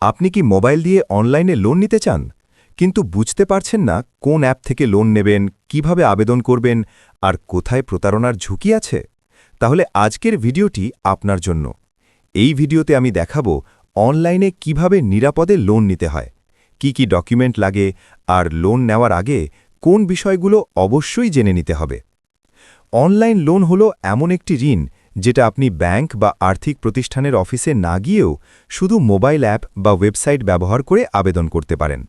আপনি কি মোবাইল দিয়ে অনলাইনে লোন নিতে চান কিন্তু বুঝতে পারছেন না কোন অ্যাপ থেকে লোন নেবেন, কিভাবে আবেদন করবেন আর কোথায় প্রতারণার ঝুঁকি আছে? তাহলে আজকের ভিডিওটি আপনার জন্য। এই ভিডিওতে আমি দেখাবো অনলাইনে কিভাবে নিরাপদে লোন নিতে হয়, কি ডকুমেন্ট লাগে আর লোন নেওয়ার আগে কোন বিষয়গুলো অবশ্যই জেনে নিতে হবে। অনলাইন লোন হলো এমন একটি ঋণ যেটা আপনি ব্যাংক বা আর্থিক প্রতিষ্ঠানের অফিসে না গিয়েও শুধু মোবাইল অ্যাপ বা ওয়েবসাইট ব্যবহার করে আবেদন করতে পারেন।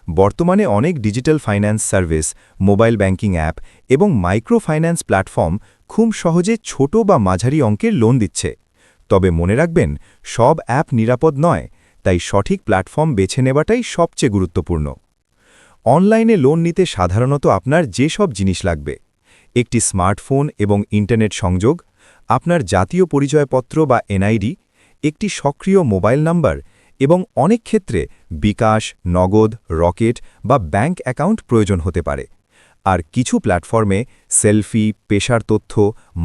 বর্তমানে অনেক digital finance service, mobile banking app এবং মাইক্রো ফাইন্যান্স প্ল্যাটফর্ম খুব সহজে ছোট বা মাঝারি অঙ্কের লোন দিচ্ছে। তবে মনে রাখবেন, সব অ্যাপ নিরাপদ নয়, তাই সঠিক প্ল্যাটফর্ম বেছে নেওয়াটাই সবচেয়ে গুরুত্বপূর্ণ। অনলাইনে লোন নিতে সাধারণত আপনার যেসব জিনিস লাগবে: একটি স্মার্টফোন এবং ইন্টারনেট সংযোগ, আপনার জাতীয় পরিচয়পত্র বা এনআইডি, একটি সক্রিয় মোবাইল নাম্বার এবং অনেক ক্ষেত্রে বিকাশ, নগদ, রকেট বা ব্যাংক অ্যাকাউন্ট প্রয়োজন হতে পারে। আর কিছু প্ল্যাটফর্মে সেলফি, পেশার তথ্য,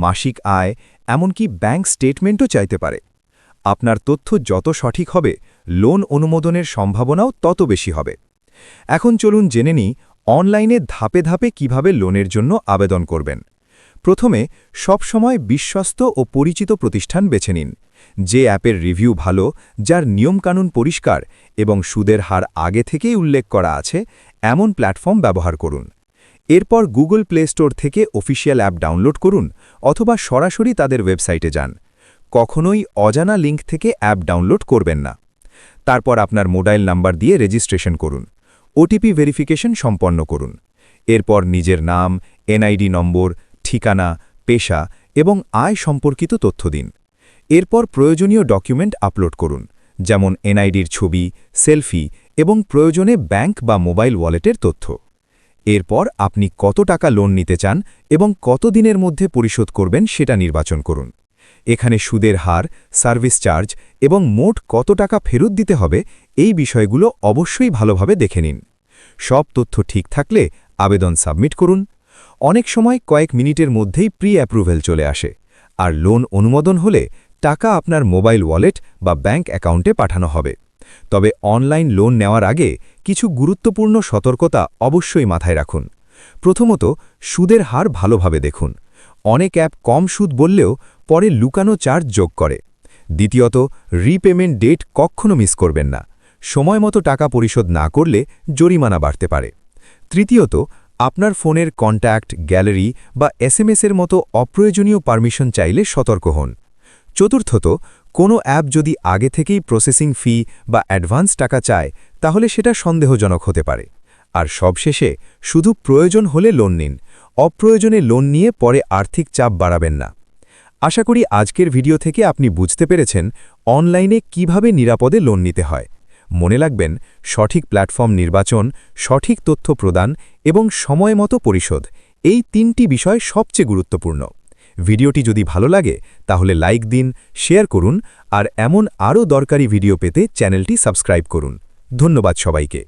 মাসিক আয়, এমনকি ব্যাংক স্টেটমেন্টও চাইতে পারে। আপনার তথ্য যত সঠিক হবে, লোন অনুমোদনের সম্ভাবনাও তত বেশি হবে। এখন চলুন জেনে নিই অনলাইনে ধাপে ধাপে কিভাবে লোনের জন্য আবেদন করবেন। প্রথমে সবসময় বিশ্বস্ত ও পরিচিত প্রতিষ্ঠান বেছে নিন। যে অ্যাপের রিভিউ ভালো, যার নিয়মকানুন পরিষ্কার এবং সুদের হার আগে থেকেই উল্লেখ করা আছে, এমন প্ল্যাটফর্ম ব্যবহার করুন। এরপর গুগল প্লে স্টোর থেকে অফিসিয়াল অ্যাপ ডাউনলোড করুন অথবা সরাসরি তাদের ওয়েবসাইটে যান। কখনোই অজানা লিঙ্ক থেকে অ্যাপ ডাউনলোড করবেন না। তারপর আপনার মোবাইল নাম্বার দিয়ে রেজিস্ট্রেশন করুন। ওটিপি ভেরিফিকেশন সম্পন্ন করুন। এরপর নিজের নাম, এনআইডি নম্বর, ঠিকানা, পেশা এবং আয় সম্পর্কিত তথ্য দিন। এরপর প্রয়োজনীয় ডকুমেন্ট আপলোড করুন, যেমন এনআইডির ছবি, সেলফি এবং প্রয়োজনে ব্যাংক বা মোবাইল ওয়ালেটের তথ্য। এরপর আপনি কত টাকা লোন নিতে চান এবং কত দিনের মধ্যে পরিশোধ করবেন সেটা নির্বাচন করুন। এখানে সুদের হার, সার্ভিস চার্জ এবং মোট কত টাকা ফেরত দিতে হবে, এই বিষয়গুলো অবশ্যই ভালোভাবে দেখে নিন। সব তথ্য ঠিক থাকলে আবেদন সাবমিট করুন। অনেক সময় কয়েক মিনিটের মধ্যেই প্রি অ্যাপ্রুভেল চলে আসে, আর লোন অনুমোদন হলে টাকা আপনার মোবাইল ওয়ালেট বা ব্যাংক অ্যাকাউন্টে পাঠানো হবে। তবে অনলাইন লোন নেওয়ার আগে কিছু গুরুত্বপূর্ণ সতর্কতা অবশ্যই মাথায় রাখুন। প্রথমত, সুদের হার ভালোভাবে দেখুন। অনেক অ্যাপ কম সুদ বললেও পরে লুকানো চার্জ যোগ করে। দ্বিতীয়ত, রিপেমেন্ট ডেট কখনো মিস করবেন না। সময়মতো টাকা পরিশোধ না করলে জরিমানা বাড়তে পারে। তৃতীয়ত, আপনার ফোনের কন্ট্যাক্ট, গ্যালারি বা এসএমএসের মতো অপ্রয়োজনীয় পারমিশন চাইলে সতর্ক হন। চতুর্থত, কোনো অ্যাপ যদি আগে থেকেই প্রসেসিং ফি বা অ্যাডভান্স টাকা চায়, তাহলে সেটা সন্দেহজনক হতে পারে। আর সবশেষে, শুধু প্রয়োজন হলে লোন নিন। অপ্রয়োজনে লোন নিয়ে পরে আর্থিক চাপ বাড়াবেন না। আশা করি আজকের ভিডিও থেকে আপনি বুঝতে পেরেছেন অনলাইনে কিভাবে নিরাপদে লোন নিতে হয়। মনে রাখবেন, সঠিক প্ল্যাটফর্ম নির্বাচন, সঠিক তথ্য প্রদান এবং সময়মতো পরিশোধ, এই তিনটি বিষয় সবচেয়ে গুরুত্বপূর্ণ। ভিডিওটি যদি ভালো লাগে তাহলে লাইক দিন, শেয়ার করুন আর এমন আরও দরকারি ভিডিও পেতে চ্যানেলটি সাবস্ক্রাইব করুন। ধন্যবাদ সবাইকে।